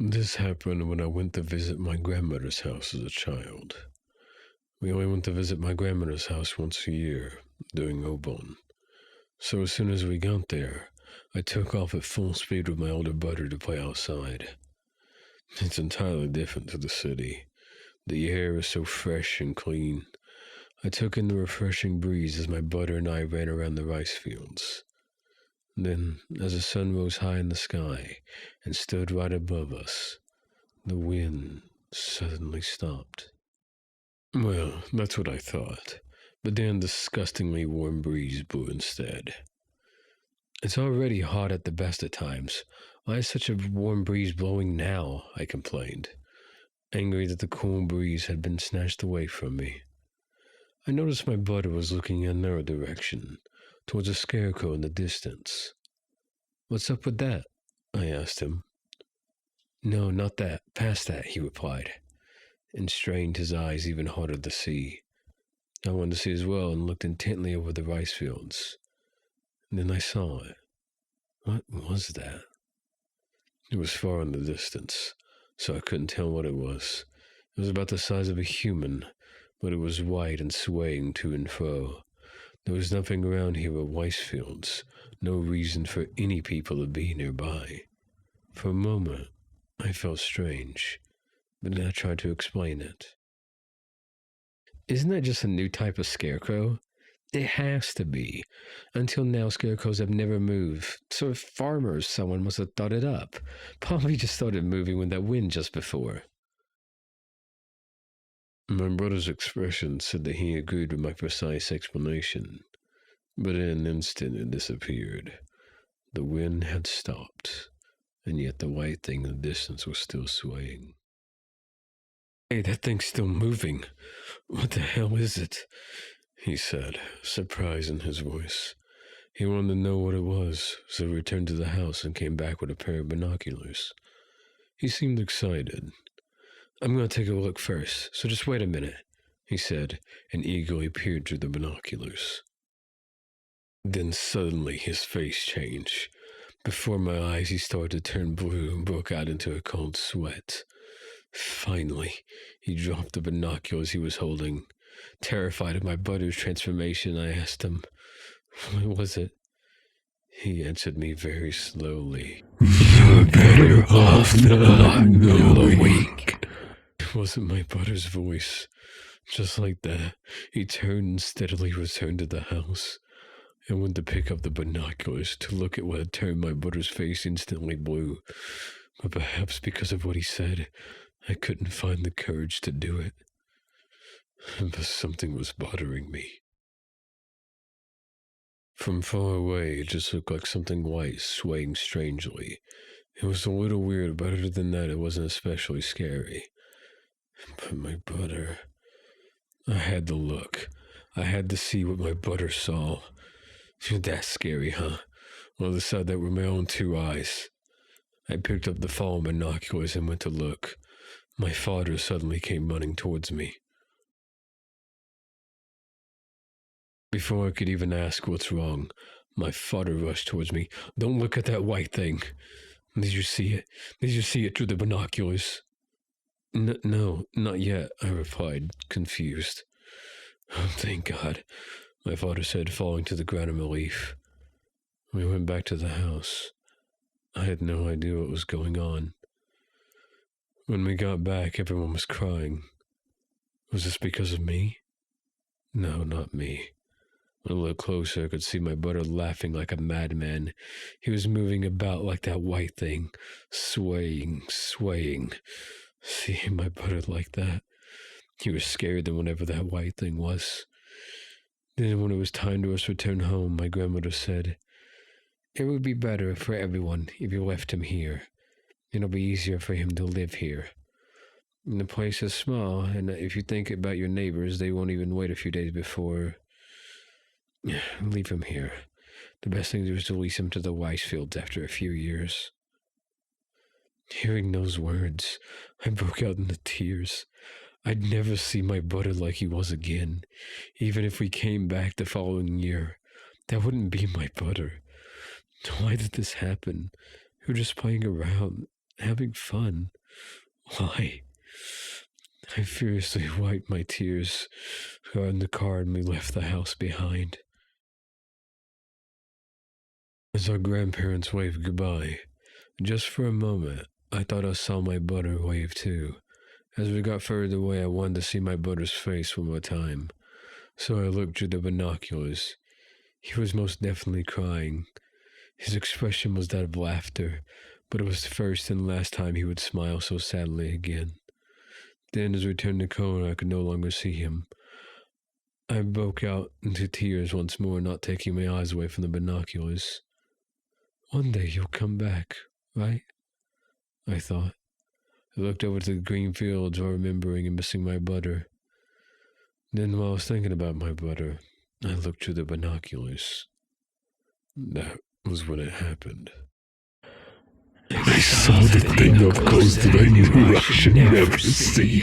This happened when I went to visit my grandmother's house as a child. We only went to visit my grandmother's house once a year, during Obon. So as soon as we got there, I took off at full speed with my older brother to play outside. It's entirely different to the city. The air is so fresh and clean. I took in the refreshing breeze as my brother and I ran around the rice fields. Then, as the sun rose high in the sky and stood right above us, the wind suddenly stopped. Well, that's what I thought, but then a disgustingly warm breeze blew instead. It's already hot at the best of times. Why is such a warm breeze blowing now? I complained, angry that the cool breeze had been snatched away from me. I noticed my brother was looking in another direction, towards a scarecrow in the distance. What's up with that? I asked him. No, not that. Past that, he replied, and strained his eyes even harder to see. I wanted to see as well and looked intently over the rice fields. And then I saw it. What was that? It was far in the distance, so I couldn't tell what it was. It was about the size of a human, but it was white and swaying to and fro. There was nothing around here but rice fields, no reason for any people to be nearby. For a moment, I felt strange, but then I tried to explain it. Isn't that just a new type of scarecrow? It has to be. Until now, scarecrows have never moved, so if farmers, someone must have thought it up. Probably just started moving with that wind just before. My brother's expression said that he agreed with my precise explanation, but in an instant it disappeared. The wind had stopped, and yet the white thing in the distance was still swaying. Hey, that thing's still moving. What the hell is it? He said, surprise in his voice. He wanted to know what it was, so he returned to the house and came back with a pair of binoculars. He seemed excited. I'm going to take a look first, so just wait a minute, he said, and eagerly peered through the binoculars. Then suddenly his face changed. Before my eyes he started to turn blue and broke out into a cold sweat. Finally, he dropped the binoculars he was holding. Terrified of my brother's transformation, I asked him, what was it? He answered me very slowly. You're better off not knowing. It wasn't my brother's voice. Just like that, he turned and steadily returned to the house. I went to pick up the binoculars to look at what had turned my brother's face instantly blue. But perhaps because of what he said, I couldn't find the courage to do it. But something was bothering me. From far away, it just looked like something white swaying strangely. It was a little weird, but other than that, it wasn't especially scary. But my brother... I had to look. I had to see what my brother saw. That's scary, huh? Well, I decided that were my own two eyes. I picked up the fallen binoculars and went to look. My father suddenly came running towards me. Before I could even ask what's wrong, my father rushed towards me. Don't look at that white thing. Did you see it? Did you see it through the binoculars? No, not yet, I replied, confused. Oh, thank God, my father said, falling to the ground in relief. We went back to the house. I had no idea what was going on. When we got back, everyone was crying. Was this because of me? No, not me. When I looked closer, I could see my brother laughing like a madman. He was moving about like that white thing, swaying. Seeing my brother like that, he was scared than whatever that white thing was. Then when it was time to us return home, my grandmother said, it would be better for everyone if you left him here. It'll be easier for him to live here. And the place is small, and if you think about your neighbors, they won't even wait a few days before... Leave him here. The best thing to do is to release him to the rice fields after a few years. Hearing those words, I broke out into tears. I'd never see my brother like he was again. Even if we came back the following year, that wouldn't be my brother. Why did this happen? We were just playing around, Having fun? Why? I furiously wiped my tears, got in the car, and we left the house behind. As our grandparents waved goodbye, just for a moment, I thought I saw my brother wave too. As we got further away, I wanted to see my brother's face one more time, so I looked through the binoculars. He was most definitely crying. His expression was that of laughter, but it was the first and last time he would smile so sadly again. Then, as we turned the corner, I could no longer see him. I broke out into tears once more, not taking my eyes away from the binoculars. One day you'll come back, right? I thought. I looked over to the green fields while remembering and missing my brother. Then, while I was thinking about my brother, I looked through the binoculars. That was when it happened. I saw the thing up close that I knew I should never see.